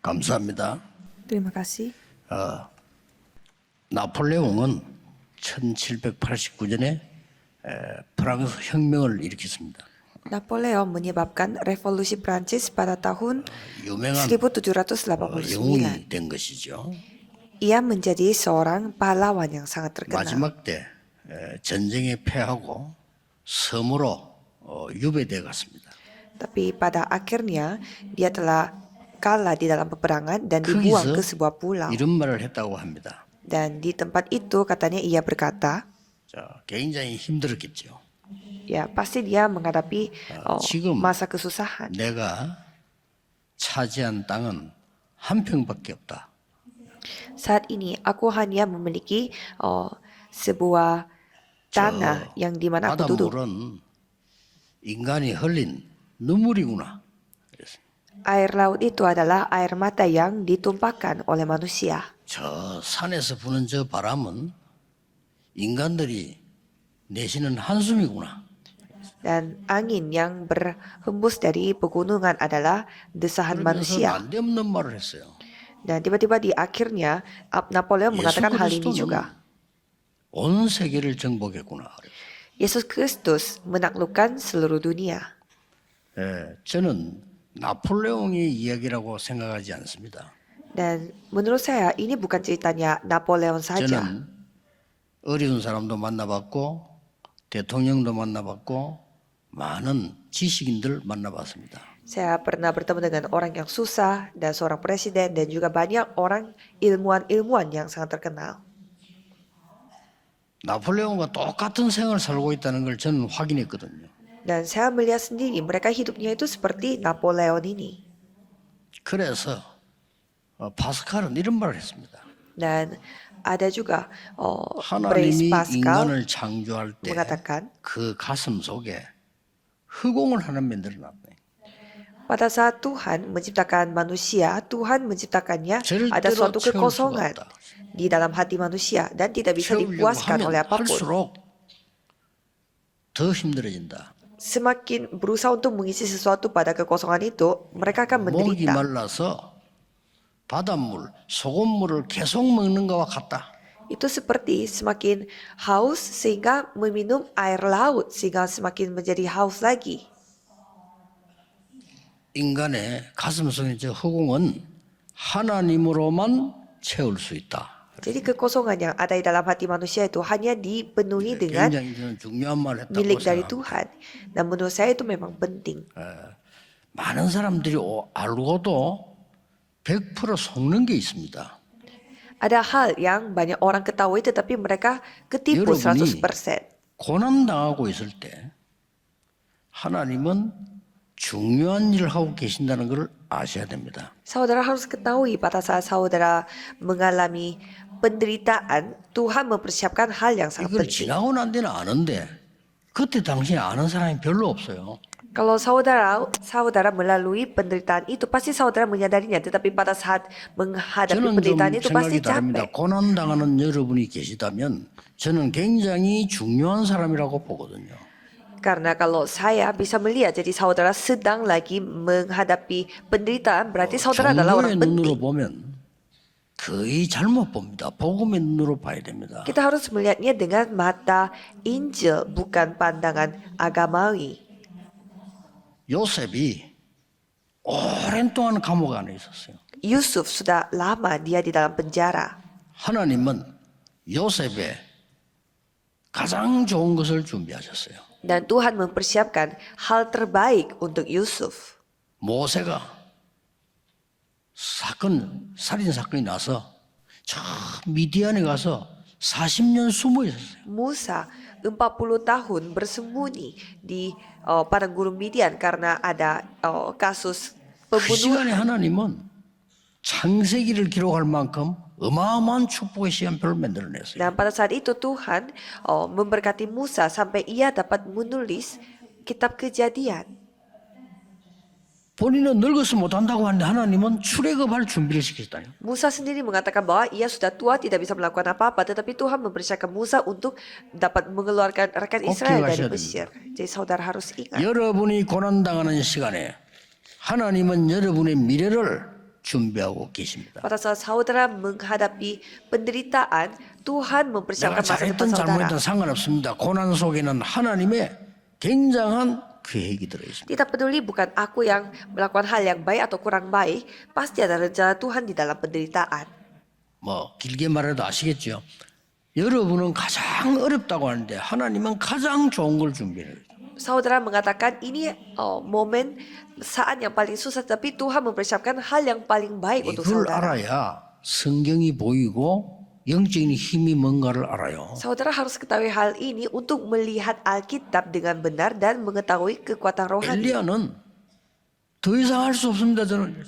감사합니다. Terima kasih. 나폴레옹은 1789년에 프랑스 혁명을 일으켰습니다. Napoleon menyebabkan revolusi Prancis pada tahun 유명한 1789. 영웅이 된 것이죠. Ia menjadi seorang pahlawan yang sangat terkenal. 마지막 때 전쟁에 패하고 섬으로 유배돼 갔습니다. Tapi pada akhirnya dia telah kalah di dalam peperangan dan dibuang ke sebuah pulau. 이런 말을 했다고 합니다. Dan di tempat itu katanya ia berkata, 굉장히 힘들었겠죠. ya pasti dia menghadapi 지금 masa kesusahan. 내가 차지한 땅은 한 평밖에 없다. Saat ini aku hanya memiliki sebuah tanah yang di mana aku duduk. 바닷물은 인간이 흘린 눈물이구나. Air laut itu adalah air mata yang ditumpahkan oleh manusia. 저 산에서 부는 저 바람은 인간들이 내쉬는 한숨이구나. Dan angin yang berhembus dari pegunungan adalah desahan 그러면서 manusia. 난데없는 말을 했어요. Dan tiba-tiba di akhirnya Napoleon mengatakan hal ini juga. 온 세계를 정복했구나. Yesus Kristus menaklukkan seluruh dunia. 저는 나폴레옹의 이야기라고 생각하지 않습니다. Dan menurut saya ini bukan ceritanya Napoleon saja. 저는 어려운 사람도 만나봤고 대통령도 만나봤고 많은 지식인들 만나봤습니다. Saya pernah bertemu dengan orang yang susah dan seorang presiden dan juga banyak orang ilmuwan-ilmuwan yang sangat terkenal. 나폴레옹과 똑같은 생활을 살고 있다는 걸 저는 확인했거든요. Dan saya melihat sendiri mereka hidupnya itu seperti Napoleon ini. 그래서 파스칼은 이런 말을 했습니다. Dan ada juga 하나님이 Blaise Pascal 인간을 창조할 때 mengatakan 그 가슴 속에 흑공을 하나 만들어놨네. pada saat Tuhan menciptakan manusia, Tuhan menciptakannya ada suatu kekosongan di dalam hati manusia dan tidak bisa dipuaskan oleh apapun. 할수록 더 힘들어진다. Semakin berusaha untuk mengisi sesuatu pada kekosongan itu, mereka akan 목이 menderita. 말라서 바닷물, 소금물을 계속 먹는 것과 같다. Itu seperti semakin haus sehingga meminum air laut sehingga semakin menjadi haus lagi. 인간의 가슴 속에 저 허공은 하나님으로만 채울 수 있다. Jadi kekosongan yang ada di dalam hati manusia itu hanya dipenuhi dengan 굉장히 저는 중요한 말 했다고 milik dari 생각합니다. Tuhan. Dan menurut saya itu memang penting. 많은 사람들이 알고도 100% 속는 게 있습니다. Ada hal yang banyak orang ketahui tetapi mereka ketipu 100%. 고난당하고 있을 때 하나님은 중요한 일을 하고 계신다는 걸 아셔야 됩니다. Saudara harus ketahui pada saat saudara mengalami penderitaan, Tuhan mempersiapkan hal yang sangat 이걸 penting. 지나고 난 뒤는 아는데 그때 당시에 아는 사람이 별로 없어요. Kalau saudara melalui penderitaan itu pasti saudara menyadarinya, tetapi pada saat menghadapi 저는 좀 penderitaan itu pasti 생각이 다릅니다. capek. 고난당하는 여러분이 계시다면 저는 굉장히 중요한 사람이라고 보거든요. Karena kalau saya bisa melihat jadi saudara sedang lagi menghadapi penderitaan, berarti saudara adalah 종교의 orang 눈으로 penting. 보면 거의 잘못 봅니다. 복음의 눈으로 봐야 됩니다. Kita harus melihatnya dengan mata Injil, bukan pandangan agamawi. 요셉이 오랜 동안 감옥 안에 있었어요. Yusuf sudah lama dia di dalam penjara. 하나님은 요셉의 가장 좋은 것을 준비하셨어요. Dan Tuhan mempersiapkan hal terbaik untuk Yusuf. 모세가 살인 사건이 나서 저 미디안에 가서 40년 숨어 있었어요. Musa 40 tahun bersembunyi di padang gurun Midian karena ada kasus 그 pembunuhan. 시간에 하나님은 창세기를 기록할 만큼 어마어마한 축복의 시간표를 만들어냈어요. Dan pada saat itu Tuhan memberkati Musa sampai ia dapat menulis kitab Kejadian. 본인은 늙어서 못한다고 하는데 하나님은 출애굽할 준비를 시키셨다요. Musa sendiri mengatakan bahwa ia sudah tua tidak bisa melakukan apa-apa, tetapi Tuhan mempersiapkan Musa untuk dapat mengeluarkan rakyat Israel dari Mesir. Jadi saudara harus ingat. 여러분이 고난당하는 시간에 하나님은 여러분의 미래를 준비하고 계십니다. Pada saat saudara menghadapi penderitaan, Tuhan 내가 mempersiapkan masa depan 잘했든 saudara. 잘못했든 상관없습니다. 고난 속에는 하나님의 굉장한 계획이 들어있습니다. Tidak peduli bukan aku yang melakukan hal yang baik atau kurang baik, pasti ada rencana Tuhan di dalam penderitaan. 뭐 길게 말해도 아시겠죠? 여러분은 가장 어렵다고 하는데 하나님은 가장 좋은 걸 준비해요. Saudara mengatakan ini momen saat yang paling susah, tapi Tuhan mempersiapkan hal yang paling baik untuk 이걸 saudara. 알아야 성경이 보이고 영적인 힘이 뭔가를 알아요. Saudara harus ketahui hal ini untuk melihat Alkitab dengan benar dan mengetahui kekuatan rohani. 엘리야는 더 이상 할 수 없습니다. 저는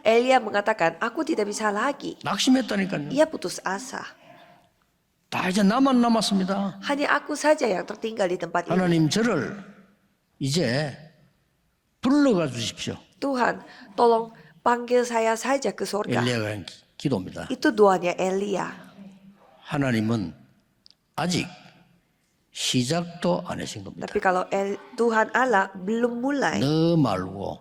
Elia mengatakan, aku tidak bisa lagi. 낙심했다니까요. Ia putus asa. 다 이제 나만 남았습니다. Hanya aku saja yang tertinggal di tempat ini. 하나님 저를 이제 불러가 주십시오. Tuhan, tolong panggil saya saja ke surga. 엘리야가 한 기도입니다. Itu doanya Elia. 하나님은 아직 시작도 안 하신 겁니다. Tapi kalau Tuhan Allah belum mulai, 너 말고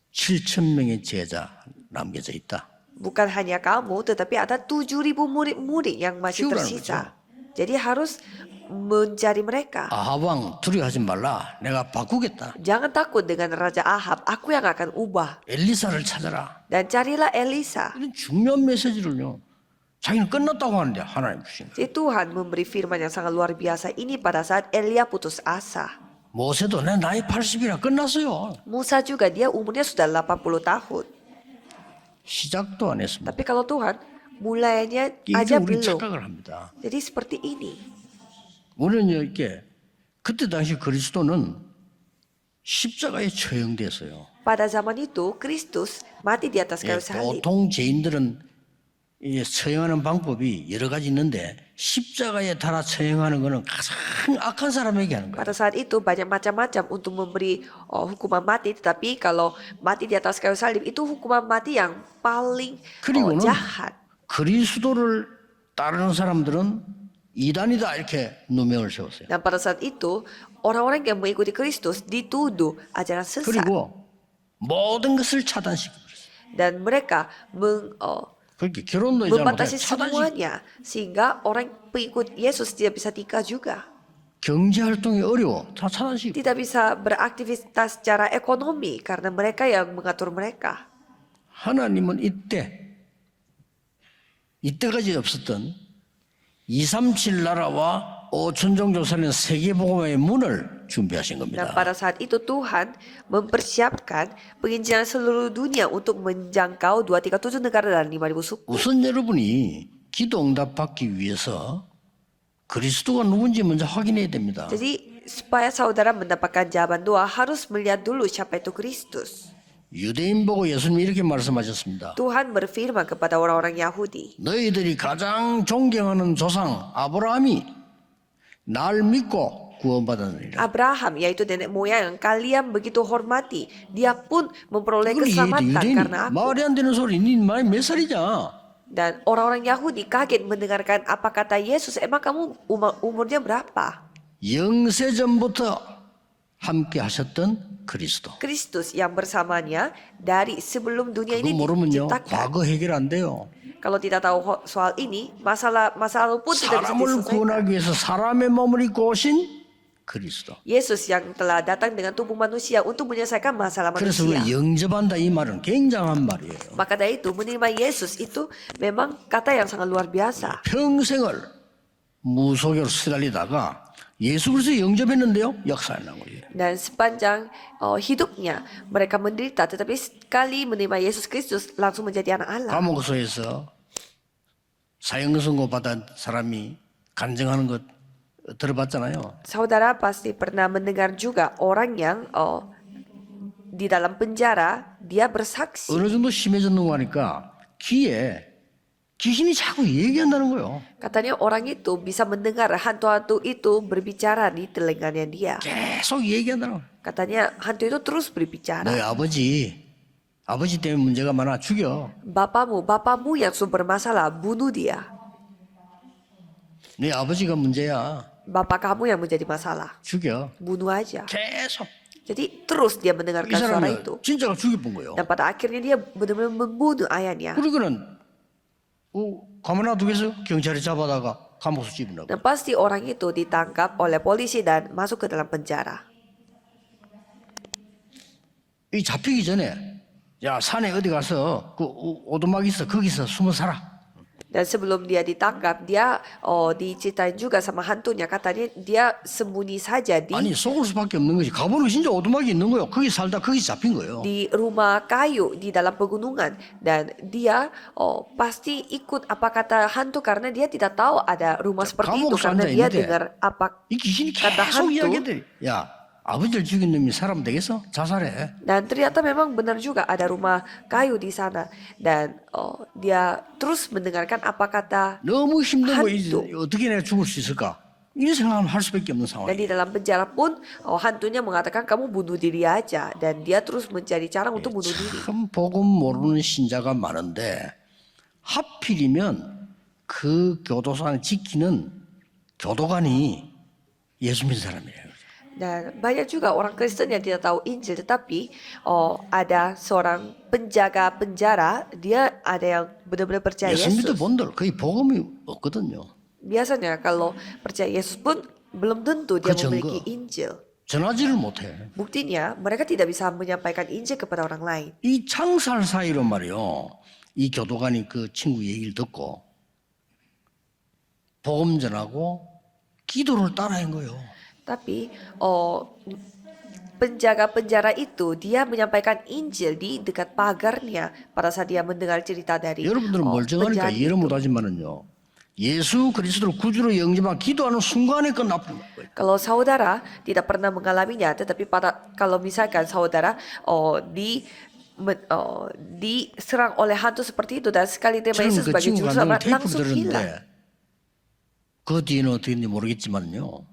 7천 명의 제자 남겨져 있다. bukan hanya kamu, tetapi ada 7.000 murid-murid yang masih 키우라는 tersisa. Jadi harus mencari mereka. 아하방 두려워하지 말라. 내가 바꾸겠다. Jangan takut dengan Raja Ahab, aku yang akan ubah. 엘리사를 찾아라. Dan carilah Elisa. 이런 중요한 메시지를요. 자기는 끝났다고 하는데 하나님 주신 거예요. Jadi Tuhan memberi firman yang sangat luar biasa ini pada saat Elia putus asa. 모세도 내 나이 80이라 끝났어요. Musa juga dia umurnya sudah 80 tahun. 시작도 안 했습니다. Tapi kalau Tuhan mulainya 이게 aja 우리 belum. 착각을 합니다. Jadi seperti ini. 우리는 이렇게 그때 당시 그리스도는 십자가에 처형됐어요. Pada zaman itu Kristus mati di atas 예, kayu salib. 보통 죄인들은 이 처형하는 방법이 여러 가지 있는데 십자가에 달아 처형하는 것은 가장 악한 사람에게 하는 거예요. Pada saat itu banyak macam-macam untuk memberi hukuman mati, tetapi kalau mati di atas kayu salib itu hukuman mati yang paling 그리고는 jahat. 그리스도를 따르는 사람들은 이단이다 이렇게 누명을 세웠어요. Dan pada saat itu orang-orang yang mengikuti Kristus dituduh ajaran sesat. 그리고 모든 것을 차단시키고 그랬어요. Dan mereka 그렇게 결혼도 이제 membatasi 차단시키고 semuanya sehingga orang pengikut Yesus tidak bisa nikah juga, 경제 활동이 어려워 다 차단시키고 tidak bisa beraktivitas secara ekonomi karena mereka yang mengatur mereka. 하나님은 이때까지 없었던 237 나라와 5천 종족 사는 세계복음의 문을 준비하신 Dan 겁니다. pada saat itu Tuhan mempersiapkan penginjilan seluruh dunia untuk menjangkau 237 negara dan 5.000 suku. 우선 여러분이 기도 응답받기 위해서 그리스도가 누군지 먼저 확인해야 됩니다. Jadi supaya saudara mendapatkan jawaban doa harus melihat dulu siapa itu Kristus. 유대인 보고 예수님이 이렇게 말씀하셨습니다. Tuhan berfirman kepada orang-orang Yahudi, 너희들이 가장 존경하는 조상 아브라함이 날 믿고 구원받았느니라. Abraham, yaitu nenek moyang yang kalian begitu hormati, dia pun memperoleh 그걸 keselamatan 유대인이 karena aku. 말이 안 되는 소리 니 말이 몇 살이냐? Dan orang-orang Yahudi kaget mendengarkan apa kata Yesus. Emang kamu umurnya berapa? 영세 전부터 함께 하셨던 그리스도. Kristus yang bersamanya dari sebelum dunia 그거 ini 모르면요 diciptakan. 과거 해결 안 돼요. Kalau tidak tahu soal ini, masa lalu pun tidak bisa 사람을 diselesaikan. 구원하기 위해서 사람의 몸을 입고 오신 그리스도. Yesus yang telah datang dengan tubuh manusia untuk menyelesaikan masalah 그래서 manusia. 그 영접한다 이 말은 굉장한 말이에요. Maka dari itu menerima Yesus itu memang kata yang sangat luar biasa. 평생을 무소교로 시달리다가 예수 그리스도 영접했는데요 역사에 나온 거예요. Dan sepanjang hidupnya mereka menderita, tetapi sekali menerima Yesus Kristus langsung menjadi anak Allah. 감옥소에서 사형선고 받은 사람이 간증하는 것 들어봤잖아요. Saudara pasti pernah mendengar juga orang yang di dalam penjara dia bersaksi. 어느 정도 심해졌는가 하니까 귀에 귀신이 자꾸 얘기한다는 거예요. Katanya orang itu bisa mendengar hantu-hantu itu berbicara di telinganya dia. 계속 얘기한다는 거예요. Katanya hantu itu terus berbicara. 너희 아버지 때문에 문제가 많아 죽여. Bapamu yang sumber masalah, bunuh dia. 네 아버지가 문제야. Bapak kamu yang menjadi masalah, 죽여. bunuh aja. 계속. Jadi terus dia 이 mendengarkan suara 사람이 itu. 진짜가 죽여본 거예요. Dan pada akhirnya dia benar-benar membunuh ayahnya. 그러고는 가만 놔두겠어? 경찰이 잡아다가 감옥에서 집어넣고. Dan pasti orang itu ditangkap oleh polisi dan masuk ke dalam penjara. 이 잡히기 전에 야 산에 어디 가서 그 오두막 있어 거기서 숨어 살아. Dan sebelum dia ditangkap, dia diceritain juga sama hantunya. Katanya dia sembunyi saja 아니 속을 수밖에 없는 것이 가보면 진짜 오두막이 있는 거예요. 거기 살다 거기 잡힌 거예요. di rumah kayu di dalam pegunungan. Dan dia pasti ikut apa kata hantu karena dia tidak tahu ada rumah seperti itu. 감옥에 Karena 앉아 dia 있는데 dengar apa 이 귀신이 kata 계속 hantu. 이야기해. 야 아버지를 죽인 놈이 사람 되겠어? 자살해. Dan ternyata memang benar juga ada rumah kayu di sana. Dan dia terus mendengarkan apa kata 너무 힘든 거 hantu. 어떻게 내가 죽을 수 있을까? 이런 생각을 할 수밖에 없는 Dan di 상황이에요. dalam penjara pun hantunya mengatakan kamu bunuh diri aja. Dan dia terus mencari cara untuk bunuh diri. 참 복음 모르는 신자가 많은데 하필이면 그 교도소를 지키는 교도관이 예수 믿는 사람이에요. Dan banyak juga orang Kristen yang tidak tahu Injil, tetapi ada seorang penjaga penjara, dia ada yang benar-benar percaya 예수 믿는 Yesus. 분들 거의 복음이 없거든요. Biasanya kalau percaya Yesus pun belum tentu dia 그 memiliki 증거. Injil. 전하지를 못해. Buktinya mereka tidak bisa menyampaikan Injil kepada orang lain. 이 창살 사이로 말이요. 이 교도관이 그 친구 얘기를 듣고 복음 전하고 기도를 따라한 거예요. Tapi penjaga penjara itu dia menyampaikan Injil di dekat pagarnya pada saat dia mendengar cerita dari 여러분들은 멀쩡하니까 penjahat 이해를 itu. 못하지만은요. 예수 그리스도를 구주로 영접한 기도하는 순간에 끝나버린 거예요. Kalau saudara tidak pernah mengalaminya, tetapi kalau misalkan saudara diserang oleh hantu seperti itu dan sekali terima 저는 Yesus 그 sebagai 친구가 juru 늘 selamat 테이프를 langsung hilang. 들었는데 그 뒤에는 어떻게 됐는지 모르겠지만요.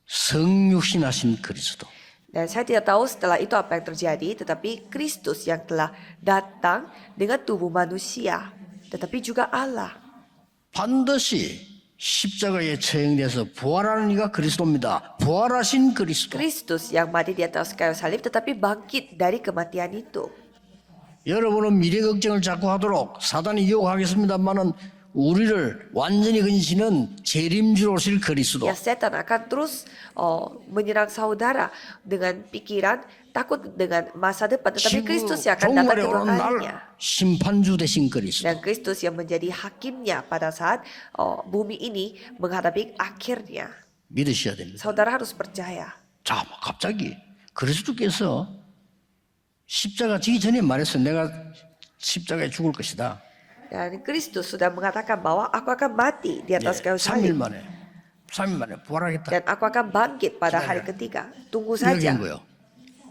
성육신하신 그리스도. Dan saya tidak tahu setelah itu apa yang terjadi, tetapi Kristus yang telah datang dengan tubuh manusia, tetapi juga Allah. 반드시 십자가에 처형돼서 부활하는 이가 그리스도입니다. 부활하신 그리스도. Kristus yang mati di atas kayu salib tetapi bangkit dari kematian itu. 여러분은 미래 걱정을 자꾸 하도록 사단이 유혹하겠습니다만은 우리를 완전히 근신은 재림주로 오실 그리스도. Ya setan akan terus menyerang saudara dengan pikiran takut dengan masa depan, tetapi Kristus yang akan datang 종말에 kedua 오는 kalinya. 날 심판주 되신 그리스도. Dan Kristus yang menjadi hakimnya pada saat bumi ini menghadapi akhirnya. 믿으셔야 됩니다. Saudara harus percaya. 자, 뭐 갑자기 그리스도께서 십자가 지기 전에 말했어. 내가 십자가에 죽을 것이다. Dan Kristus sudah mengatakan bahwa aku akan mati di atas kayu 3일 salib. 만에 3일 만에 부활하겠다. Dan aku akan bangkit pada hari ketiga. Tunggu 이야기한 saja. 거예요.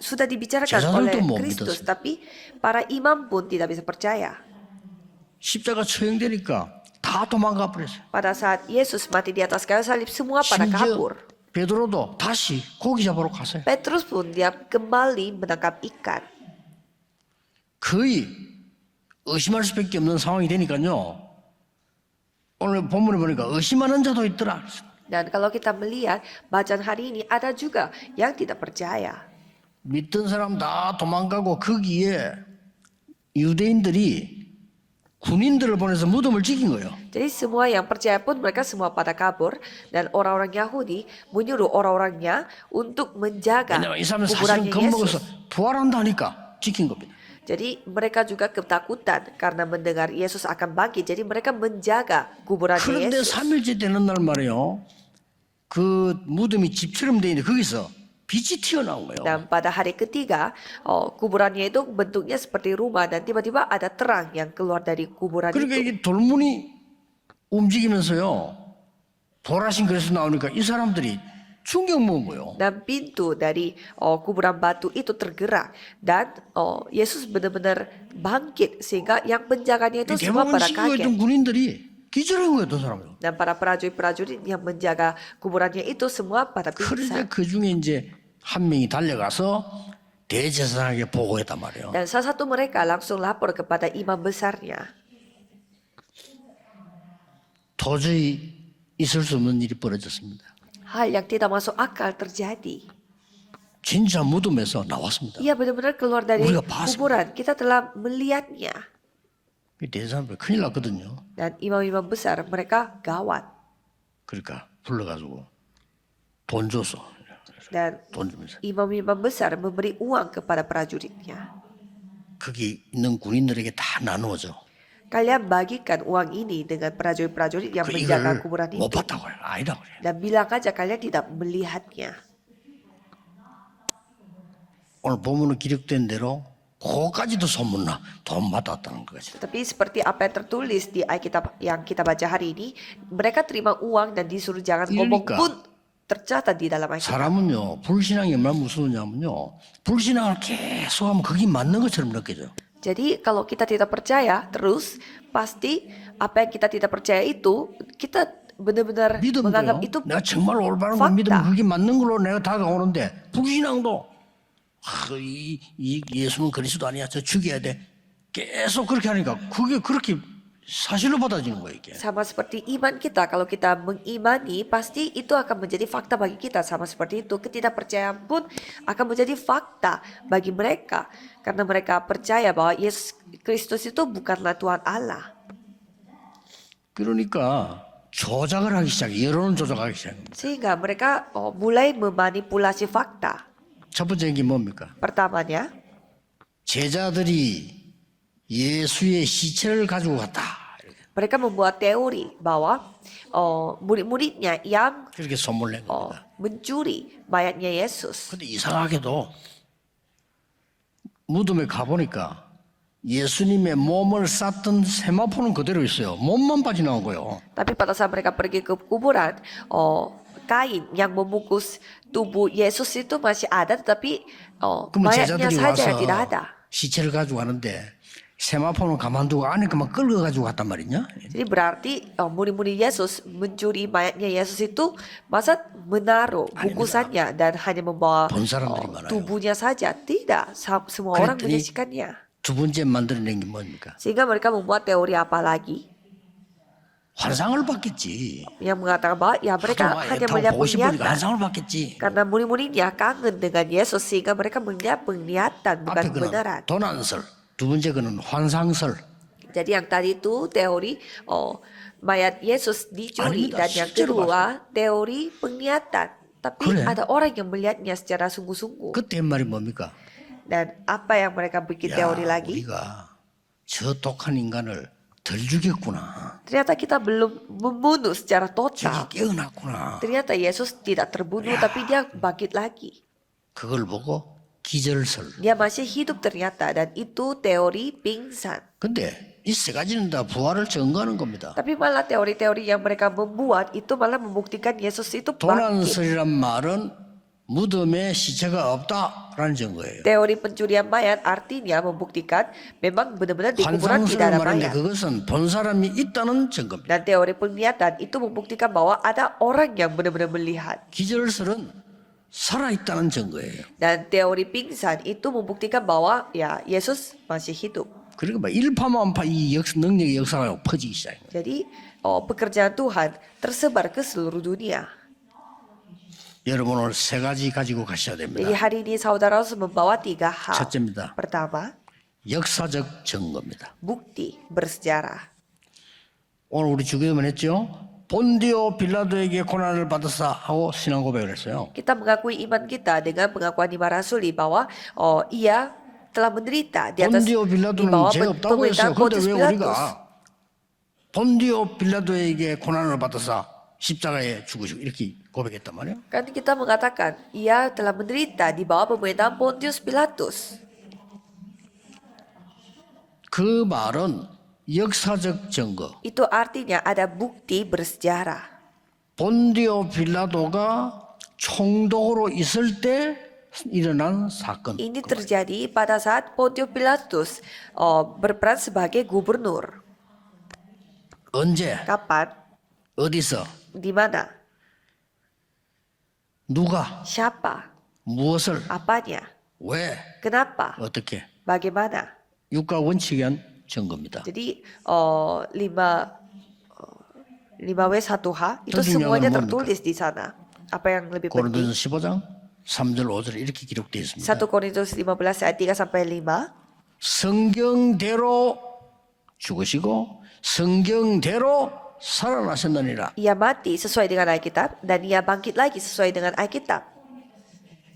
Sudah dibicarakan 제자들도 oleh 못 Kristus, 믿었어요. tapi para imam pun tidak bisa percaya. 십자가 처형되니까 다 도망가 버렸어요. Pada saat Yesus mati di atas kayu salib, semua pada 심지어 kabur. 베드로도 다시 고기 잡으러 갔어요. Petrus pun dia kembali menangkap ikan. 거의 의심할 수밖에 없는 상황이 되니까요. 오늘 본문에 보니까 의심하는 자도 있더라. Dan kalau kita melihat bacaan hari ini, ada juga yang tidak percaya. 믿던 사람 다 도망가고 거기에 유대인들이 군인들을 보내서 무덤을 지킨 거예요. Jadi semua yang percaya pun mereka semua pada kabur. Dan orang-orang Yahudi menyuruh orang-orangnya untuk menjaga 왜냐면 이 사람은 사실은 kuburannya 겁먹어서 Yesus. 부활한다니까 지킨 겁니다. Jadi mereka juga ketakutan karena mendengar Yesus akan bangkit. Jadi mereka menjaga kuburannya 그런데 Yesus. 3일째 되는 날 말이에요. 그 무덤이 집처럼 돼 있는데 거기서 빛이 튀어나온 거예요. Dan pada hari ketiga, kuburannya itu bentuknya seperti rumah dan tiba-tiba ada terang yang keluar dari kuburan 그러니까 itu. 이게 돌문이 움직이면서요. 돌아신 그래서 나오니까 이 사람들이 충격 먹은 거예요. Dan pintu dari kuburan batu itu tergerak dan Yesus benar-benar bangkit sehingga yang penjaganya itu semua 대부분 pada 시기했던 kaget. 군인들이 기절한 거예요, 그 사람들. Dan para prajurit-prajurit yang menjaga kuburannya itu semua pada 그런데 pingsan. 그 중에 이제 한 명이 달려가서 대제사장에게 보고했단 말이에요. Dan salah satu mereka langsung lapor kepada imam besarnya. 도저히 있을 수 없는 일이 벌어졌습니다. Hal yang tidak masuk akal terjadi. 진짜 무덤에서 나왔습니다. Ia benar-benar keluar dari 우리가 봤습니다. kuburan. Kita telah melihatnya. 이 대사람들 큰일 났거든요. Dan imam-imam besar mereka gawat. 그러니까 불러가지고 돈 줬어. Dan 돈 주면서 imam-imam besar memberi uang kepada prajuritnya. 거기 있는 군인들에게 다 나누어져. Kalian bagikan uang ini dengan prajurit-prajurit yang menjaga 이걸 kuburan 못 itu. 봤다고 해요. 아니라고 그래. Dan bilang aja kalian tidak melihatnya. 오늘 본문에 기록된 대로 그까지도 소문나 돈 받았다는 거지. Tapi seperti apa yang tertulis di Alkitab yang kita baca hari ini, mereka terima uang dan disuruh jangan ngomong 그러니까 pun tercatat di dalam Alkitab. 사람은요 불신앙이 얼마나 무서우냐면요 불신앙을 계속하면 그게 맞는 것처럼 느껴져요. Jadi kalau kita tidak percaya terus, pasti apa yang kita tidak percaya itu kita benar-benar menganggap 믿음도요. itu 내가 정말 올바른 걸 fakta. 믿으면 그게 맞는 걸로 내가 다가오는데 불신앙도 이 예수는 그리스도 아니야. 저 죽여야 돼. 계속 그렇게 하니까 그게 그렇게 사실로 받아지는 거예요 이게. Sama seperti iman kita, kalau kita mengimani pasti itu akan menjadi fakta bagi kita. Sama seperti itu, ketidakpercayaan pun akan menjadi fakta bagi mereka. Karena mereka percaya bahwa Yesus Kristus itu bukanlah Tuhan Allah. 그러니까 조작을 하기 시작해. 여론을 조작하기 시작합니다. Sehingga mereka mulai memanipulasi fakta. 첫 번째 얘기 뭡니까? Pertamanya, 제자들이 예수의 시체를 가지고 갔다. mereka membuat teori bahwa murid-muridnya yang 그렇게 소문을 낸 겁니다. mencuri mayatnya Yesus. 근데 이상하게도 무덤에 가보니까 예수님의 몸을 쌌던 세마포는 그대로 있어요. 몸만 빠져나온 거예요. Tapi pada saat mereka pergi ke kuburan, kain yang membungkus tubuh Yesus itu masih ada, tetapi 그러면 mayatnya 제자들이 saja yang 와서 tidak ada. 시체를 가지고 가는데 세마포는 가만두고 안에 그만 끌고 가지고 갔단 말이냐? Jadi berarti murid-murid Yesus mencuri mayatnya Yesus itu masa menaruh bungkusannya dan hanya membawa 본 사람들이 많아요. tubuhnya saja. Tidak, semua orang 그랬더니 menyaksikannya. 두 번째 만들어낸 게 뭡니까? Sehingga mereka membuat teori apa lagi? 환상을 받겠지. Yang mengatakan bahwa ya mereka 하도 hanya 애타고 melihat 보고 싶으니까 penglihatan. 환상을 받겠지. Karena murid-muridnya kangen dengan Yesus sehingga mereka melihat penglihatan bukan 앞에 kebenaran. 거는 도난설, 두 번째 거는 환상설. Jadi yang tadi itu teori mayat Yesus dicuri 아닙니다. dan yang 실제로 kedua teori penglihatan. Tapi 그래. ada orang yang melihatnya secara sungguh-sungguh. 그때 말이 뭡니까? Dan apa yang mereka bikin teori lagi? 우리가 저 독한 인간을 덜 죽였구나. Ternyata kita belum membunuh secara total. 저기 깨어났구나. Ternyata Yesus tidak terbunuh tapi dia bangkit lagi. 그걸 보고 기절설. Dia masih hidup ternyata dan itu teori pingsan. 근데 이 세 가지는 다 부활을 증거하는 겁니다. Tapi malah teori-teori yang mereka membuat itu malah membuktikan Yesus itu bangkit. 도난설이란 말은 무덤에 시체가 없다라는 증거예요. Teori pencurian mayat artinya membuktikan memang benar-benar di kuburan 환상설을 tidak ada 말하는데 mayat. 그것은 본 사람이 있다는 증거입니다. Dan teori penglihatan itu membuktikan bahwa ada orang yang benar-benar melihat. 기절설은 살아있다는 증거예요. Dan teori pingsan itu membuktikan bahwa ya Yesus masih hidup. 그러니까 막 일파만파 이 능력의 역사가 퍼지기 시작해요. Jadi pekerjaan Tuhan tersebar ke seluruh dunia. 여러분 오늘 세 가지 가지고 가셔야 Jadi 됩니다. hari ini saudara harus membawa 3 hal. 첫째입니다. Pertama, 역사적 증거입니다. bukti bersejarah. 오늘 우리 주기도문 했죠? 본디오 빌라도에게 고난을 받았사 하고 신앙 고백을 했어요. Kita mengakui iman kita dengan pengakuan iman rasuli bahwa ia telah menderita di atas 본디오 di 빌라도는 bawah 죄 없다고 했어요. pemerintahan 그런데 Pontius 왜 Pilatus. 우리가 본디오 빌라도에게 고난을 받았사 십자가에 죽으시고 이렇게 고백했단 말이에요. Kan kita mengatakan ia telah menderita di bawah pemerintahan Pontius Pilatus. 그 말은 역사적 증거. Itu artinya ada bukti bersejarah. 본디오 빌라도가 총독으로 있을 때 일어난 사건. Ini terjadi pada saat Pontius Pilatus berperan sebagai gubernur. 언제? Kapan? 어디서? Di mana? 누가? Siapa? 무엇을? Apanya? 왜? Kenapa? 어떻게? Bagaimana? 육가 원칙에 의한 증거입니다. Jadi 5W1H itu 더 중요한 semuanya 건 뭡니까? tertulis di sana. Apa yang lebih penting? 고린도전서 15장 3절 5절에 이렇게 기록되어 있습니다. 1 Korintus 15 ayat 3 sampai 5. 성경대로 죽으시고 성경대로 살아나셨느니라. Ia mati sesuai dengan Alkitab dan ia bangkit lagi sesuai dengan Alkitab.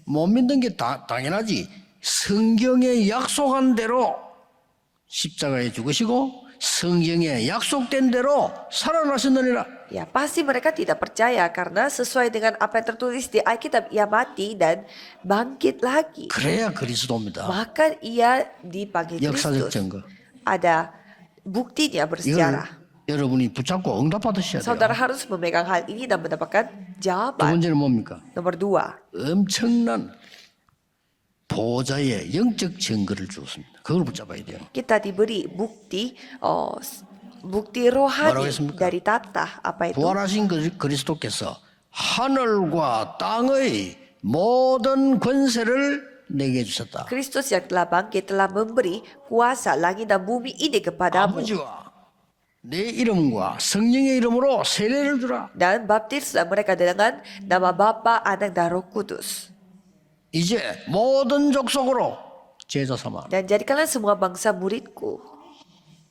못 믿는 게 당연하지. 성경에 약속한 대로 십자가에 죽으시고 성경에 약속된 대로 살아나셨느니라. Ya, pasti mereka tidak percaya karena sesuai dengan apa yang tertulis di Alkitab, ia mati dan bangkit lagi. 그래야 그리스도입니다. Maka ia dipanggil 역사적 Kristus. 증거. Ada buktinya 이걸 bersejarah. 여러분이 붙잡고 응답받으셔야 돼요. Saudara harus memegang hal ini dan mendapatkan 두 jawaban. 번째는 뭡니까? Nomor 2, 엄청난 보호자의 영적 증거를 주었습니다. 그걸 붙잡아야 돼요. kita diberi bukti bukti 뭐라고 rohani 했습니까? dari tata. Apa itu? 부활하신 그리스도께서 하늘과 땅의 모든 권세를 내게 주셨다. Kristus yang telah bangkit telah memberi kuasa langit dan bumi ini kepadamu. 아버지와 내 이름과 성령의 이름으로 세례를 주라. Dan baptislah mereka dengan nama Bapa, Anak, dan Roh Kudus. 이제 모든 족속으로 제자 삼아. Dan jadikanlah semua bangsa muridku.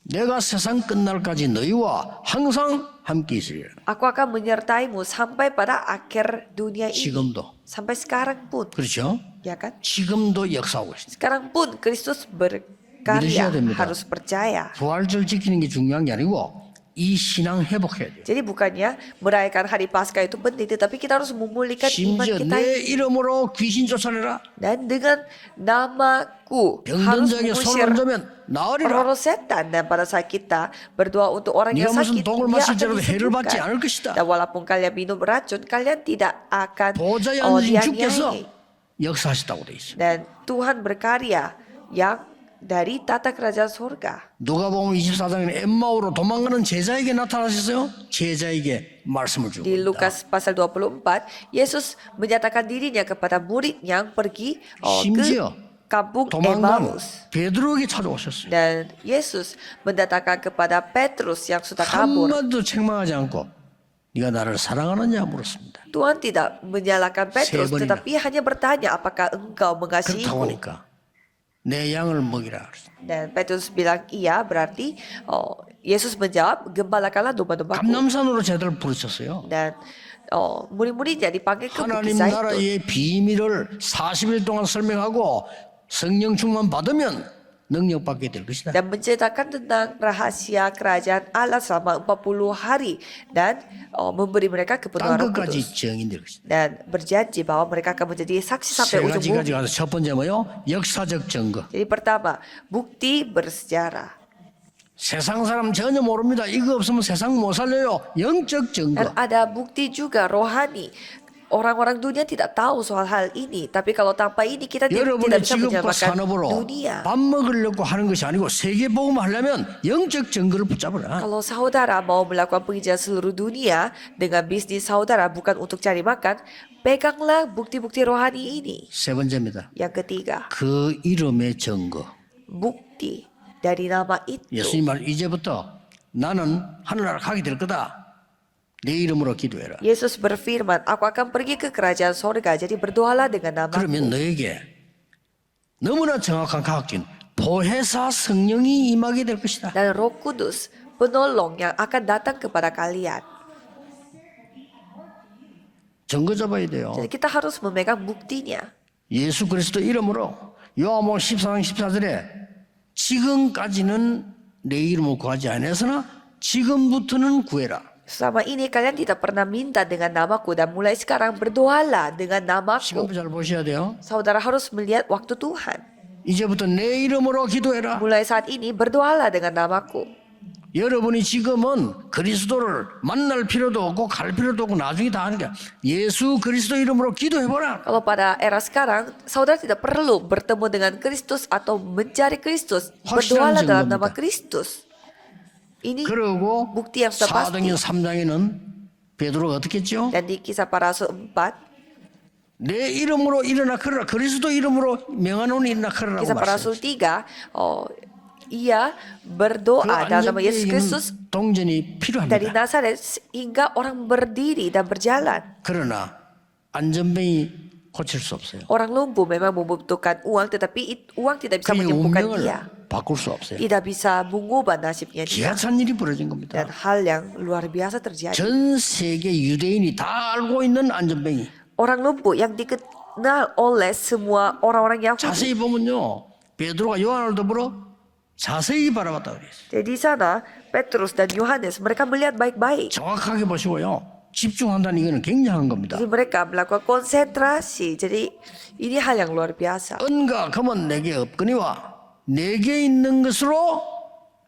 내가 세상 끝날까지 너희와 항상 함께 있으리라. Aku akan menyertaimu sampai pada akhir dunia ini. 지금도. Sampai sekarang pun. 그렇죠? Ya kan? 지금도 역사하고 있습니다. Sekarang pun Kristus berkarya. 믿으셔야 됩니다. Harus percaya. 부활절 지키는 게 중요한 게 아니고 이 신앙 회복해야 돼요. Jadi bukannya merayakan hari Paskah itu penting, tetapi kita harus memulihkan iman 심지어 kita 내 이름으로 귀신 쫓아내라. dan dengan namaku 병든 harus 자에게 mengusir 손을 얹으면 나으리라. roh setan. Dan pada saat kita berdoa untuk orang 네가 yang 무슨 sakit, 독을 dia 마실지라도 akan 해를 받지 disembuhkan. 않을 것이다. Dan walaupun kalian minum racun, kalian tidak akan 보좌에 앉으신 주께서 dianiayai. 역사하셨다고 돼 있어요. Dan Tuhan berkarya yang dari tata kerajaan surga. 누가복음 24장에 엠마오로 도망가는 제자에게 나타나셨어요. 제자에게 말씀을 주고 Di 있다. Lukas pasal 24, Yesus menyatakan dirinya kepada murid yang pergi ke 심지어 kampung 도망간 Emmaus. 베드로에게 찾아오셨어요. Dan Yesus mendatangkan kepada Petrus yang sudah kabur. 한마디도 책망하지 않고 네가 나를 사랑하느냐 물었습니다. Tuhan tidak menyalahkan Petrus, 번이나. tetapi hanya bertanya, apakah engkau 그렇다고 mengasihiku? 하니까 내 양을 먹이라 그랬어요. Dan Petrus bilang iya, berarti Yesus menjawab, gembalakanlah domba-dombaku. 감남산으로 제자를 부르셨어요. Dan murid-muridnya dipanggil ke Bukit 하나님 Zaitun. 나라의 비밀을 40일 동안 설명하고 성령 충만 받으면 능력 받게 될 것이다. Dan menceritakan tentang rahasia kerajaan Allah selama 40 hari dan memberi mereka kepenuhan Roh 땅끝까지 Kudus. 증인될 것이다. Dan berjanji bahwa mereka akan menjadi saksi sampai 세 ujung 가지가 bumi. 가서 첫 번째 뭐요? 역사적 증거. Jadi pertama, bukti bersejarah. 세상 사람 전혀 모릅니다. 이거 없으면 세상 못 살려요. 영적 증거. Dan ada bukti juga rohani. Orang-orang dunia tidak tahu soal hal ini, tapi kalau tanpa ini kita tidak 여러분의 bisa 직업과 menyelamatkan 산업으로 dunia. 밥 먹으려고 하는 것이 아니고 세계복음 하려면 영적 증거를 붙잡으라. Kalau saudara mau melakukan penginjilan seluruh dunia dengan bisnis saudara bukan untuk cari makan, peganglah bukti-bukti rohani ini. 세 번째입니다. Yang ketiga, 그 이름의 증거. bukti dari nama itu. 예수님 말 이제부터 나는 하늘나라 가게 될 거다. 내 이름으로 기도해라. Yesus berfirman, aku akan pergi ke kerajaan sorga, jadi berdoalah dengan 그러면 namaku. 너에게 너무나 정확한 과학적인 보혜사 성령이 임하게 될 것이다. Dan Roh Kudus, penolong yang akan datang kepada kalian. 증거 잡아야 돼요. Jadi kita harus memegang buktinya. 예수 그리스도 이름으로 요한복음 14장 14절에 지금까지는 내 이름으로 구하지 않았으나 지금부터는 구해라. Selama ini kalian tidak pernah minta dengan namaku dan mulai sekarang berdoalah dengan namaku. 시간표 잘 보셔야 돼요. Saudara harus melihat waktu Tuhan. 이제부터 내 이름으로 기도해라. Mulai saat ini berdoalah dengan namaku. 여러분이 지금은 그리스도를 만날 필요도 없고 갈 필요도 없고 나중에 다 하니까 예수 그리스도 이름으로 기도해보라. Kalau pada era sekarang, saudara tidak perlu bertemu dengan Kristus atau mencari Kristus. Berdoalah dalam nama Kristus. Ini 그러고 bukti yang sudah pasti. 사도행전 3장에는 베드로가 어떻게 했죠? Dan di kisah para rasul 4, 내 이름으로 일어나 걸으라. 그리스도 이름으로 명하노니 일어나 걸으라고 kisah para rasul 말씀했어요. 3, ia berdoa dalam nama Yesus Kristus 동전이 dari 필요합니다. Nazaret hingga orang berdiri dan berjalan. 그러나 안전뱅이 고칠 수 없어요. Orang lumpuh memang membutuhkan uang, tetapi uang tidak bisa 그의 menyembuhkan 운명을 dia. 바꿀 수 없어요. Tidak bisa mengubah nasibnya dia. 기하찬 일이 벌어진 겁니다. Dan hal yang luar biasa terjadi. 전 세계 유대인이 다 알고 있는 안전뱅이. Orang lumpuh yang dikenal oleh semua orang-orang Yahudi. 자세히 보면요, 베드로가 요한을 더불어 자세히 바라봤다 그랬어요. Jadi di sana Petrus dan Yohanes mereka melihat baik-baik. 정확하게 보시고요, 집중한다는 이거는 굉장한 겁니다. Jadi mereka melakukan konsentrasi. Jadi ini hal yang luar biasa. 은과 금은 내게 없거니와 내게 있는 것으로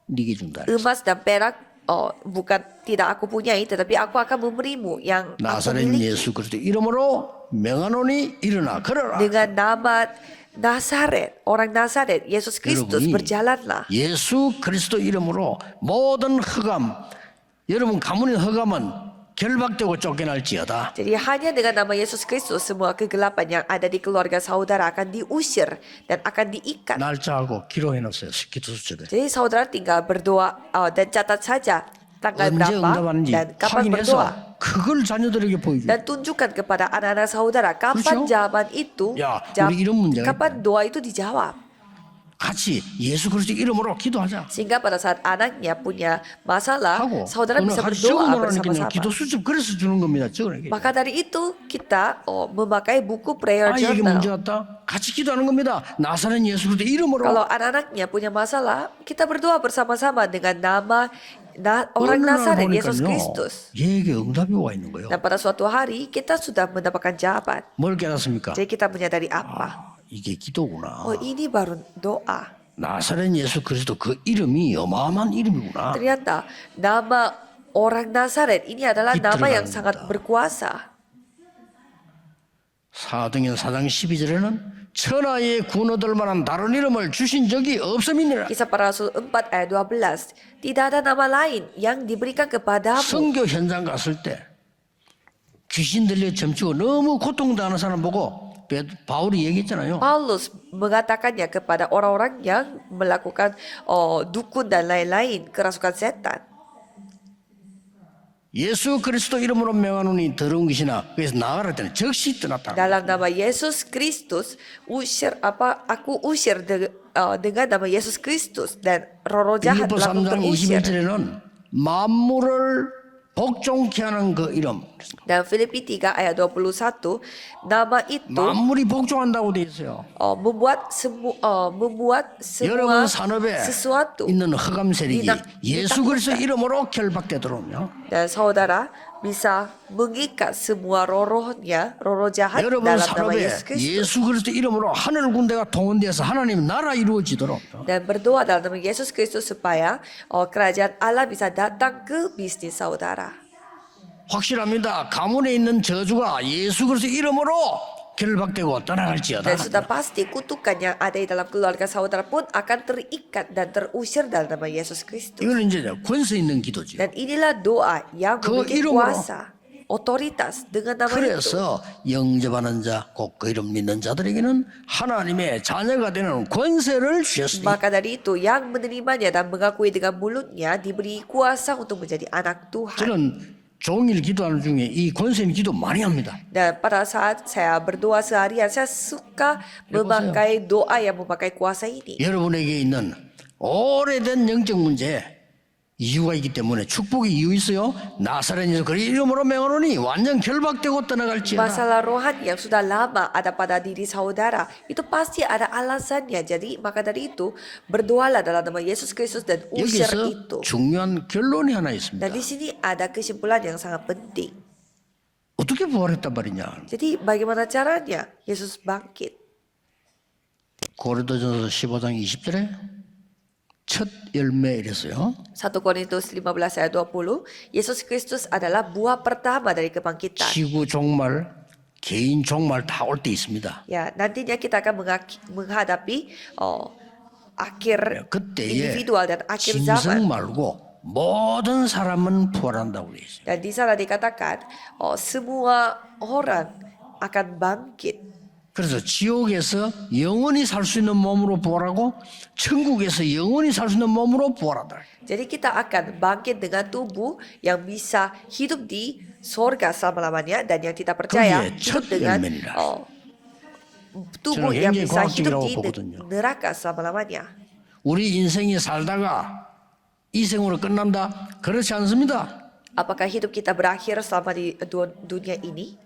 네게 준다. Emas dan perak bukan tidak aku punyai, tetapi aku akan memberimu yang aku 나사렛 miliki. 예수 그리스도 이름으로 명하노니 일어나 걸어라. Dengan nama Nazaret, orang Nazaret, Yesus Kristus, 여러분이 berjalanlah. 예수 그리스도 이름으로 모든 흑암, 여러분 가문의 흑암은 결박되고 쫓겨날지어다. Jadi hanya dengan nama Yesus Kristus semua kegelapan yang ada di keluarga saudara akan diusir dan akan diikat. 날짜하고 기록해 놓으세요. 기도 수첩에. Jadi saudara tinggal berdoa dan catat saja tanggal 언제 berapa 응답하는지 dan kapan berdoa. 확인해서 그걸 자녀들에게 보여줘. Dan tunjukkan kepada anak-anak saudara kapan 그렇죠? jawaban itu, 야, 우리 이런 문제가 kapan doa itu dijawab. 같이 예수 그리스도 이름으로 기도하자. Sehingga pada saat anaknya punya masalah, 하고 saudara 오늘 bisa 같이 berdoa 적어놓으니까요. bersama-sama. 기도 수첩 그래서 주는 겁니다. 적어놓게. Maka dari itu kita memakai buku prayer 아 이게 journal. 문제 같다. 같이 기도하는 겁니다. 나사렛 예수 그리스도 이름으로. Kalau anak-anaknya punya masalah, kita berdoa bersama-sama dengan nama orang 어느 날 Nazaret, Yesus 보니까요, Kristus. 얘에게 응답이 와 있는 거예요. Dan pada suatu hari kita sudah mendapatkan jawaban. 뭘 깨닫습니까? Jadi kita menyadari apa? 이게 기도구나. Oh ini baru doa. 나사렛 예수 그리스도 그 이름이 어마어마한 이름이구나. Ternyata nama orang Nazaret ini adalah nama yang sangat berkuasa. 사도행전 4장 12절에는 천하에 구원 얻을 만한 다른 이름을 주신 적이 없음이니라. Kisah para Rasul 4 ayat 12. Tidak ada nama lain yang diberikan kepadamu. 선교 현장 갔을 때 귀신 들려 점치고 너무 고통당하는 사람 보고 바울이 얘기했잖아요. Paulus mengatakannya kepada orang-orang yang melakukan dukun dan lain-lain, kerasukan setan. 예수 그리스도 이름으로 명하노니 더러운 귀신아 그래서 나가라 했더니 즉시 떠났다. Dalam nama Yesus Kristus, aku usir dengan nama Yesus Kristus dan roh jahat 빌립보 langsung 3장 terusir. 21절에는 만물을 복종케 하는 그 이름. Dan Filipi 3 ayat 21, nama itu 만물이 복종한다고 돼 있어요. membuat 여러분 semua 산업에 sesuatu. 있는 흑암 세력이 이나- 예수 그리스도 이름으로 결박되도록요. Dan saudara bisa mengikat semua roh-rohnya, roh jahat 여러분 dalam nama 산업에 Yesus Kristus. 예수 그리스도 이름으로 하늘 군대가 동원돼서 하나님 나라 이루어지도록. Dan berdoa dalam nama Yesus Kristus supaya kerajaan Allah bisa datang ke bisnis saudara. 확실합니다. 가문에 있는 저주가 예수 그리스도 이름으로 결박되고 떠나갈지어다. Dan sudah pasti kutukan yang ada di dalam keluarga saudara pun akan terikat dan terusir dalam nama Yesus Kristus. 이건 이제 권세 있는 기도지. Dan inilah doa yang 그 memiliki 이름으로. kuasa, otoritas dengan nama itu. 그래서 영접하는 자, 곧 그 이름 믿는 자들에게는 하나님의 자녀가 되는 권세를 주셨으니 Maka dari itu yang menerimanya dan mengakui dengan mulutnya diberi kuasa untuk menjadi anak Tuhan. 저는 종일 기도하는 중에 이 권세 있는 기도 많이 합니다. Dan pada saat saya berdoa seharian, saya suka memakai doa yang memakai kuasa ini. 여러분에게 있는 오래된 영적 문제 이유가 있기 때문에 축복의 이유 있어요. 나사렛 예수 그 이름으로 명하노니 완전 결박되고 떠나갈지어다. Masalah rohani yang sudah lama ada pada diri saudara, itu pasti ada alasannya. Jadi maka dari itu berdoalah dalam nama Yesus Kristus dan usir itu. 여기서 중요한 결론이 하나 있습니다. Dan di sini ada kesimpulan yang sangat penting. 어떻게 부활했단 말이냐? Jadi bagaimana caranya Yesus bangkit? 고린도전서 15장 20절에 첫 열매 이랬어요. 1 Korintus 15 ayat 20, Yesus Kristus adalah buah pertama dari kebangkitan. 지구 종말, 개인 종말 다 올 때 있습니다. Ya, nantinya kita akan menghadapi akhir 그때에 individual dan akhir 짐승 zaman. 말고 모든 사람은 부활한다고 돼 있어요. Dan di sana dikatakan semua orang akan bangkit. 그래서 지옥에서 영원히 살 수 있는 몸으로 부활하고 천국에서 영원히 살 수 있는 몸으로 부활한다. Jadi kita akan bangkit dengan tubuh yang bisa hidup di sorga selama-lamanya dan yang tidak percaya 거기에 hidup 첫 dengan 열매니라. tubuh 저는 yang 굉장히 bisa hidup 과학적이라고 di 보거든요. neraka selama-lamanya. 우리 인생이 살다가 이 생으로 끝난다? 그렇지 않습니다. Apakah hidup kita berakhir selama di dunia ini?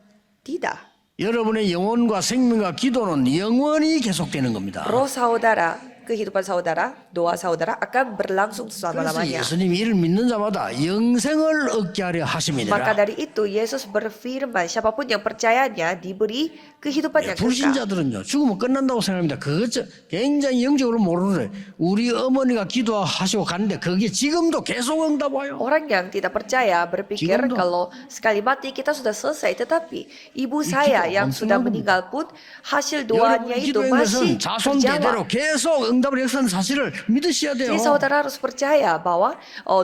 Tidak. 여러분의 영혼과 생명과 기도는 영원히 계속되는 겁니다. Roh saudara, kehidupan saudara, doa saudara akan berlangsung 그래서 selama-lamanya. 예수님이 이를 믿는 자마다 영생을 얻게 하려 Maka 하심이니라. dari itu Yesus berfirman, siapapun yang percayanya diberi kehidupan yang kekal. 불신자들은요 죽으면 끝난다고 생각합니다. 그것 굉장히 영적으로 모르는 우리 어머니가 기도하시고 갔는데 그게 지금도 계속 응답 와요. Orang yang tidak percaya berpikir Jiwa kalau sekali mati kita sudah selesai. Tetapi ibu saya kita yang sudah 엄청난 meninggal pun hasil 여러분 doanya itu 기도한 masih 것은 자손 대대로 terjawab. 계속 응답을 역사하는 사실을 믿으셔야 돼요. Jadi saudara harus percaya bahwa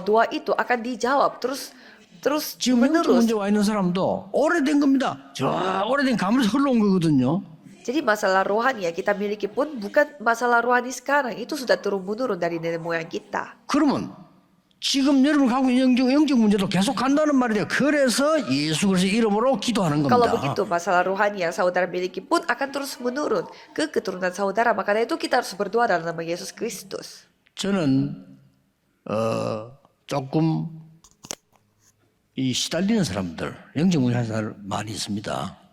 doa itu akan dijawab terus 지금 영적 menerus. 문제 와 있는 사람도 오래된 겁니다. 저 오래된 가물에서 흘러온 거거든요. Jadi masalah rohani yang kita miliki pun bukan masalah rohani sekarang. Itu sudah turun-menurun dari nenek moyang kita. 그러면 지금 여러분 갖고 있는 영적 문제도 계속 간다는 말이에요. 그래서 예수 그리스도 이름으로 기도하는 Kalau 겁니다. begitu masalah rohani yang saudara miliki pun akan terus menurun ke keturunan saudara. Maka dari itu kita harus berdoa dalam nama Yesus Kristus. 저는 조금 이 시달리는 사람들, 영적 문제하는 사람 많이 있습니다.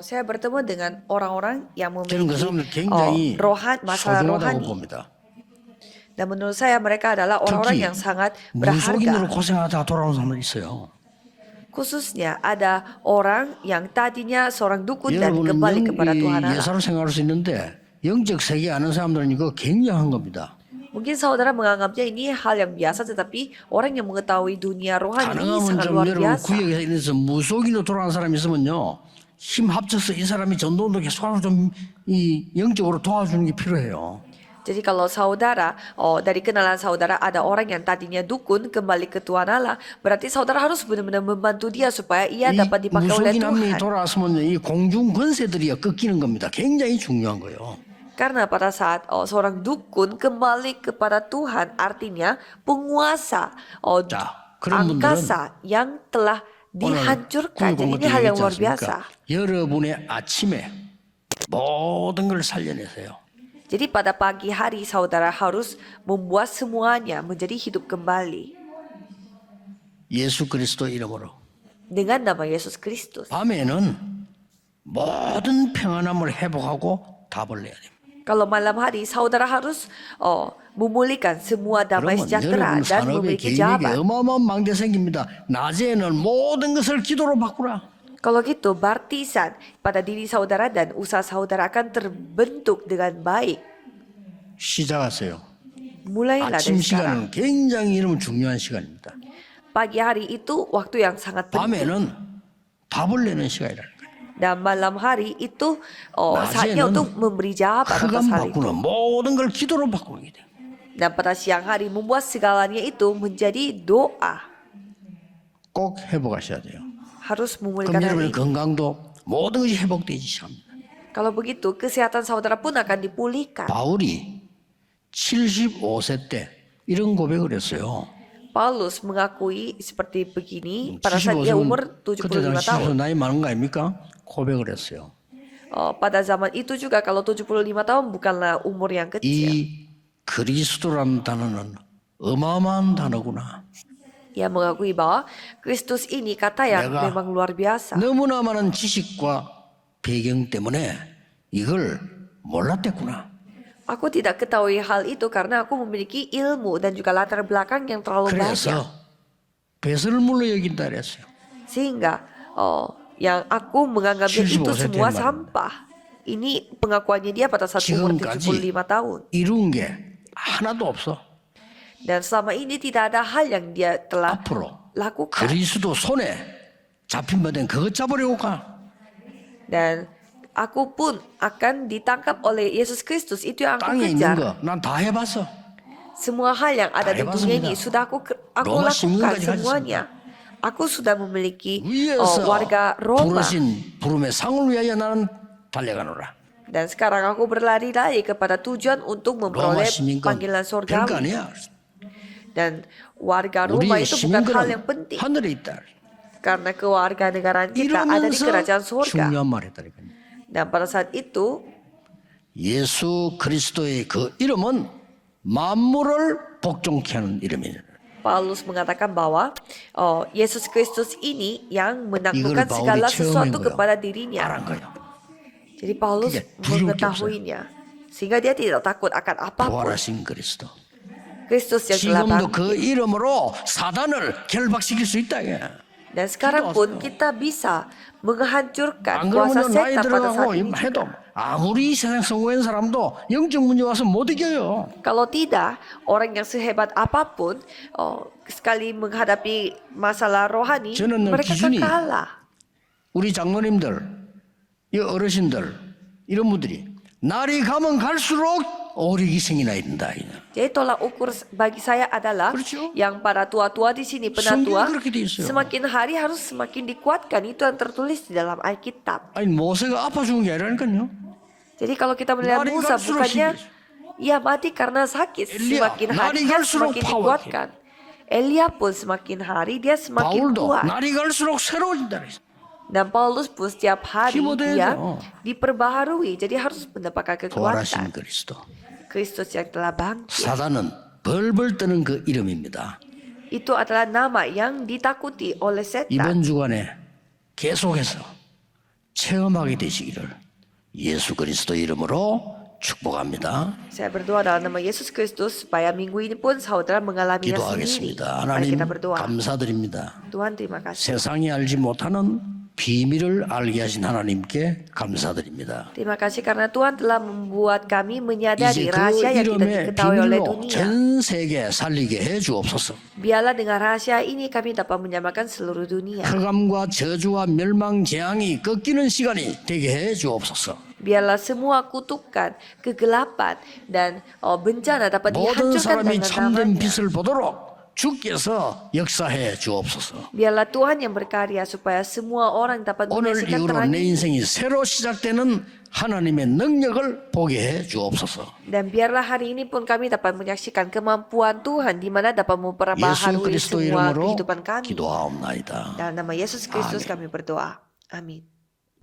Saya bertemu dengan orang-orang yang 저는 그 memiliki 사람들 굉장히 masalah 소중하다고 rohani. 봅니다. Dan menurut saya mereka adalah orang-orang 특히 yang sangat 무속인으로 berharga. 고생하다가 돌아오는 사람들 있어요. Khususnya ada orang yang tadinya seorang dukun dan 여러분은 kembali kepada Tuhan Allah. 예사로 생각할 수 있는데 영적 세계 아는 사람들은 이거 굉장한 겁니다. Mungkin saudara menganggapnya ini hal yang biasa, tetapi orang yang mengetahui dunia rohani ini 가능하면 sangat 좀 luar 여러분 biasa. 구역에 있는 무속인으로 돌아가는 사람이 있으면요 힘 합쳐서 이 사람이 전도도 계속하고 좀 이 영적으로 도와주는 게 필요해요. Jadi kalau saudara, dari kenalan saudara ada orang yang tadinya dukun kembali ke Tuhan Allah, berarti saudara harus benar-benar membantu dia supaya ia 이 dapat dipakai oleh 무속인 한 명이 Tuhan. 돌아왔으면 이 공중 권세들이 꺾이는 겁니다. 굉장히 중요한 거예요. Karena pada saat seorang dukun kembali kepada Tuhan, artinya penguasa 자, 그런 분들은 angkasa yang telah 오늘 dihancurkan. 구육 Jadi ini hal yang luar 얘기했지 않습니까? biasa. 여러분의 아침에 모든 걸 살려내세요. Jadi pada pagi hari saudara harus membuat semuanya menjadi hidup kembali 예수 그리스도 이름으로. dengan nama Yesus Kristus. 밤에는 모든 평안함을 회복하고 답을 내야 됩니다. Kalau malam hari saudara harus memulihkan semua damai 그러면 sejahtera 여러분 dan 산업에 memiliki 개인에게 jawaban. 어마어마한 망대 생깁니다. 낮에는 모든 것을 기도로 바꾸라. Kalau gitu baptisan pada diri saudara dan usaha saudara akan terbentuk dengan baik. 시작하세요. Mulailah 아침 dari sekarang. 시간은 굉장히 이러면 중요한 시간입니다. Pagi hari itu waktu yang sangat penting. 밤에는 답을 내는 시간이라는 거예요. Dan malam hari itu saatnya 낮에는 untuk memberi jawaban atas 흑암 hal itu. 바꾸는 모든 걸 기도로 바꾸는 게 돼요. Dan pada siang hari membuat segalanya itu menjadi doa. 꼭 회복하셔야 돼요. Harus 그럼 memulihkan hal 여러분의 itu. 건강도 모든 것이 회복되기 시작합니다. Kalau begitu kesehatan saudara pun akan dipulihkan. 바울이 75세 때 이런 고백을 했어요. Paulus mengakui seperti begini pada saat dia 75세면 umur 그때 75 당시 tahun. 나이 많은 거 아닙니까? 고백을 했어요. Pada zaman itu juga kalau 75 tahun bukanlah umur yang kecil. 이 그리스도라는 단어는 어마어마한 단어구나. Ia mengakui bahwa Kristus ini kata yang 내가 memang luar biasa. 너무나 많은 지식과 배경 때문에 이걸 몰랐댔구나. Aku tidak ketahui hal itu karena aku memiliki ilmu dan juga latar belakang yang terlalu banyak. 그래서 배설물로 여긴다 그랬어요. Sehingga yang aku menganggapnya itu 75 semua 때 말입니다. sampah. Ini pengakuannya dia pada saat umur 지금까지 75 tahun. 이룬 게 하나도 없어. Dan selama ini tidak ada hal yang dia telah 앞으로 lakukan. 그리스도 손에 잡힌 바된 그것 잡으려고 가. Dan aku pun akan ditangkap oleh Yesus Kristus. Itu yang aku 땅에 있는 kejar. 거 난 다 해봤어. Semua hal yang ada di dunia ini 해봤습니다. sudah aku 로마 lakukan 시민까지 semuanya. Aku sudah memiliki 위에서 warga Roma. 부르신 부름의 상을 위하여 나는 달려가노라. Dan sekarang aku berlari-lari kepada tujuan untuk 로마 memperoleh 시민권 panggilan 별거 surgawi. 아니야. Dan warga Roma 우리의 itu bukan hal yang 시민권은 penting. 하늘에 있다. Karena kewarganegaraan kita ada di 이러면서 kerajaan surga. 중요한 말 했다니까요. Dan pada saat itu 예수 그리스도의 그 이름은 만물을 복종케 하는 이름이에요. Paulus mengatakan bahwa Yesus Kristus ini yang 이걸 menaklukkan 바울이 segala 체험한 sesuatu 거예요. kepada dirinya. 알은 거예요. Jadi Paulus 그게 두려울 게 mengetahuinya. Sehingga dia tidak takut akan apapun. 부활하신 그리스도. Kristus yang telah 지금도 bangkit. 그 이름으로 사단을 결박시킬 수 있다. 이게. Dan sekarang pun kita bisa 안 menghancurkan kuasa 그러면 나이 setan pada saat 들어가고 ini 해도 juga. 아무리 세상 성공한 사람도 영적 문제 와서 못 이겨요. Kalau tidak, orang yang sehebat apapun sekali menghadapi masalah rohani, 저는 mereka akan 기준이 kalah. 우리 장로님들, 이 어르신들 이런 분들이 날이 가면 갈수록 오리기생이 나야 된다. Jadi tolak ukur bagi saya adalah 그렇죠? yang para tua-tua di sini 성경에 penatua 그렇게 돼 있어요. semakin hari harus semakin dikuatkan, itu yang tertulis di dalam Alkitab. 아니 모세가 아파 죽은 게 아니라니까요. Jadi kalau kita melihat Hari Musa 갈수록 bukannya 힘이 ia mati karena sakit, Elia, semakin hari 날이 dia 갈수록 semakin powerful. dikuatkan. Elia pun semakin hari dia semakin 바울도 kuat. 날이 갈수록 새로워진다 그랬어. Dan Paulus pun setiap hari 힘얻어야죠. dia diperbaharui, jadi harus mendapatkan 부활하신 kekuatan. 그리스도. Kristus yang telah bangkit. 사단은 벌벌 떠는 그 이름입니다. Itu adalah nama yang ditakuti oleh setan. 이번 주간에 계속해서 체험하게 되시기를 예수 그리스도 이름으로 축복합니다. Saya berdoa dalam nama Yesus Kristus supaya minggu ini pun saudara mengalaminya sendiri. 기도하겠습니다. Mari 하나님 kita berdoa. 감사드립니다. Tuhan terima kasih. 세상이 알지 못하는 비밀을 알게 하신 하나님께 감사드립니다. Terima kasih karena Tuhan telah membuat kami 이제 menyadari 그 rahasia yang tidak 이름의 diketahui oleh 비밀로 dunia. 전 세계 살리게 해 주옵소서. Biarlah dengan rahasia ini kami dapat menyamakan seluruh dunia. 흑암과 저주와 멸망 재앙이 꺾이는 시간이 되게 해 주옵소서. Biarlah semua kutukan, kegelapan, dan bencana dapat 모든 dihancurkan 사람이 dengan 참된 namanya. 빛을 보도록 주께서 역사해 주옵소서. Biarlah Tuhan yang berkarya supaya semua orang dapat 오늘 menyaksikan 이후로 terang 내 ini. 인생이 새로 시작되는 하나님의 능력을 보게 해 주옵소서. Dan biarlah hari ini pun kami dapat menyaksikan kemampuan Tuhan di mana dapat 예수 memperbaharui 그리스도 semua 이름으로 kehidupan kami. 기도하옵나이다. Dalam nama Yesus Kristus kami berdoa. Amin.